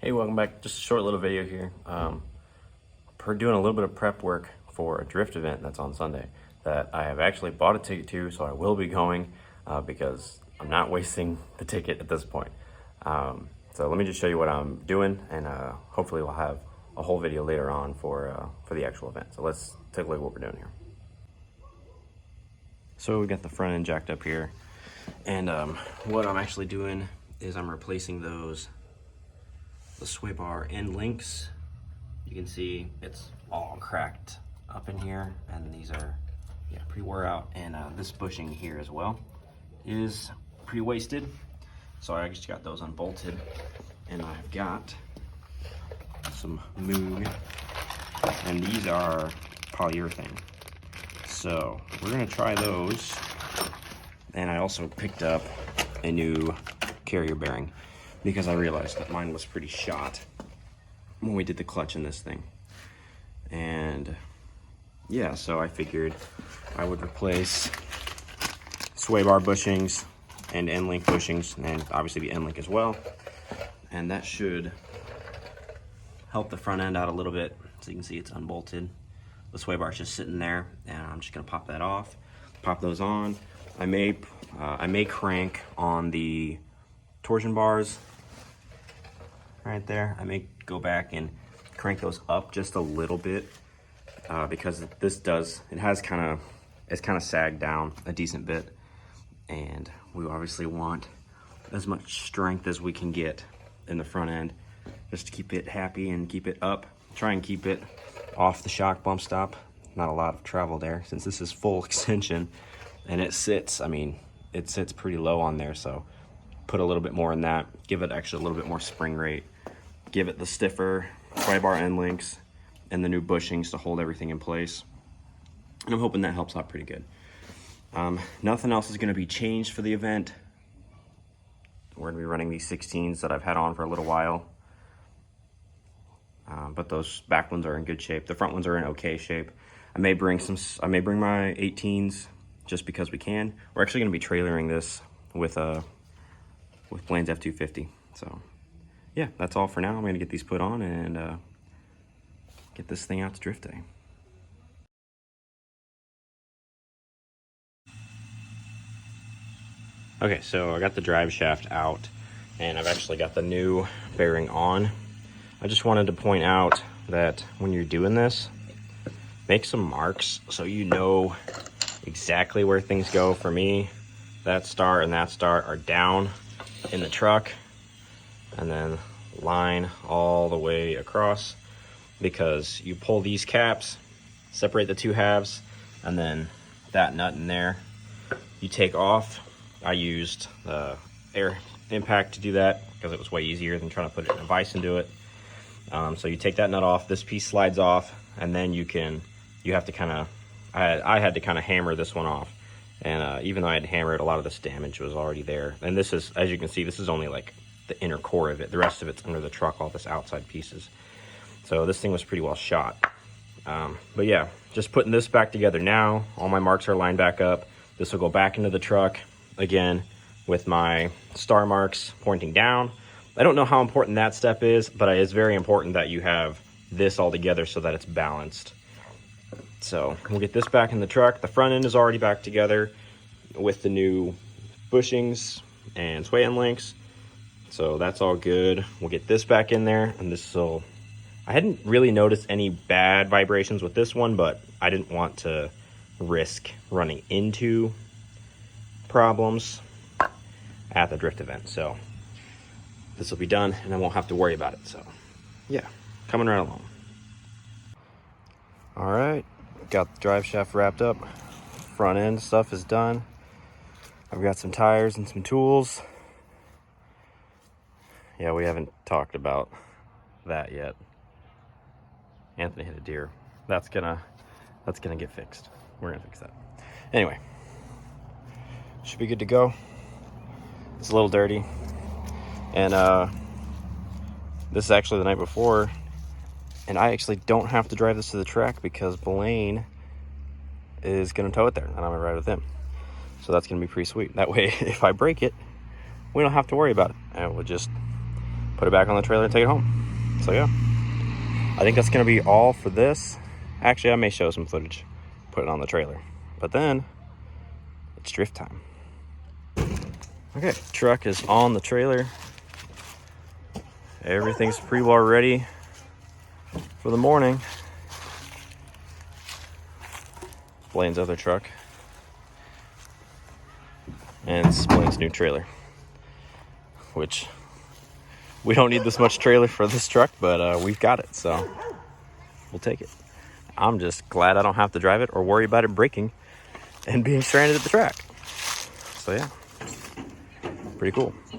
Hey, welcome back. Just a short little video here. We're doing a little bit of prep work for a drift event that's on Sunday that I have actually bought a ticket to, so I will be going because I'm not wasting the ticket at this point. So let me just show you what I'm doing, and hopefully we'll have a whole video later on for the actual event. So let's take a look at what we're doing here. So we got the front end jacked up here, and what I'm actually doing is I'm replacing the sway bar end links. You can see it's all cracked up in here, and these are pretty wore out, and this bushing here as well is pretty wasted, so I just got those unbolted, and I've got some Moog, and these are polyurethane, so we're gonna try those. And I also picked up a new carrier bearing because I realized that mine was pretty shot when we did the clutch in this thing. And yeah, so I figured I would replace sway bar bushings and end link bushings, and obviously the end link as well. And that should help the front end out a little bit. So you can see it's unbolted. The sway bar is just sitting there, and I'm just gonna pop that off, pop those on. I may crank on the torsion bars right there. I may go back and crank those up just a little bit because it's kind of sagged down a decent bit, and we obviously want as much strength as we can get in the front end just to keep it happy and keep it up. Try and keep it off the shock bump stop. Not a lot of travel there since this is full extension, and it sits pretty low on there, so put a little bit more in that, give it actually a little bit more spring rate, give it the stiffer sway bar end links and the new bushings to hold everything in place, and I'm hoping that helps out pretty good. Nothing else is going to be changed for the event. We're going to be running these 16s that I've had on for a little while, but those back ones are in good shape. The front ones are in okay shape. I may bring my 18s just because we can. We're actually going to be trailering this with Blaine's F250. So yeah, that's all for now. I'm going to get these put on and get this thing out to drift day. Okay, so I got the drive shaft out, and I've actually got the new bearing on. I just wanted to point out that when you're doing this, make some marks so you know exactly where things go. For me, that star and that star are down in the truck, and then line all the way across, because you pull these caps, separate the two halves, and then that nut in there you take off. I used the air impact to do that because it was way easier than trying to put it in a vise and do it. So you take that nut off, this piece slides off, and then you have to kind of, I had to kind of hammer this one off. And even though I had to hammer it, a lot of this damage was already there. And this is, as you can see, this is only like the inner core of it. The rest of it's under the truck, all this outside pieces. So this thing was pretty well shot. But yeah, just putting this back together now. All my marks are lined back up. This will go back into the truck again with my star marks pointing down. I don't know how important that step is, but it is very important that you have this all together so that it's balanced. So we'll get this back in the truck. The front end is already back together with the new bushings and sway end links. So that's all good. We'll get this back in there, and I hadn't really noticed any bad vibrations with this one, but I didn't want to risk running into problems at the drift event. So this will be done, and I won't have to worry about it. So yeah, coming right along. All right, got the drive shaft wrapped up. Front end stuff is done. I've got some tires and some tools. Yeah, we haven't talked about that yet. Anthony hit a deer. That's gonna get fixed. We're gonna fix that. Anyway, should be good to go. It's a little dirty, and this is actually the night before, and I actually don't have to drive this to the track because Blaine is gonna tow it there, and I'm gonna ride with him. So that's gonna be pretty sweet. That way, if I break it, we don't have to worry about it. And we'll just put it back on the trailer and take it home. So yeah, I think that's gonna be all for this. Actually, I may show some footage, put it on the trailer, but then it's drift time. Okay, truck is on the trailer. Everything's pre-war ready for the morning. Blaine's other truck. And this is Blaine's new trailer, which we don't need this much trailer for this truck, but we've got it, so we'll take it. I'm just glad I don't have to drive it or worry about it breaking and being stranded at the track. So yeah, pretty cool.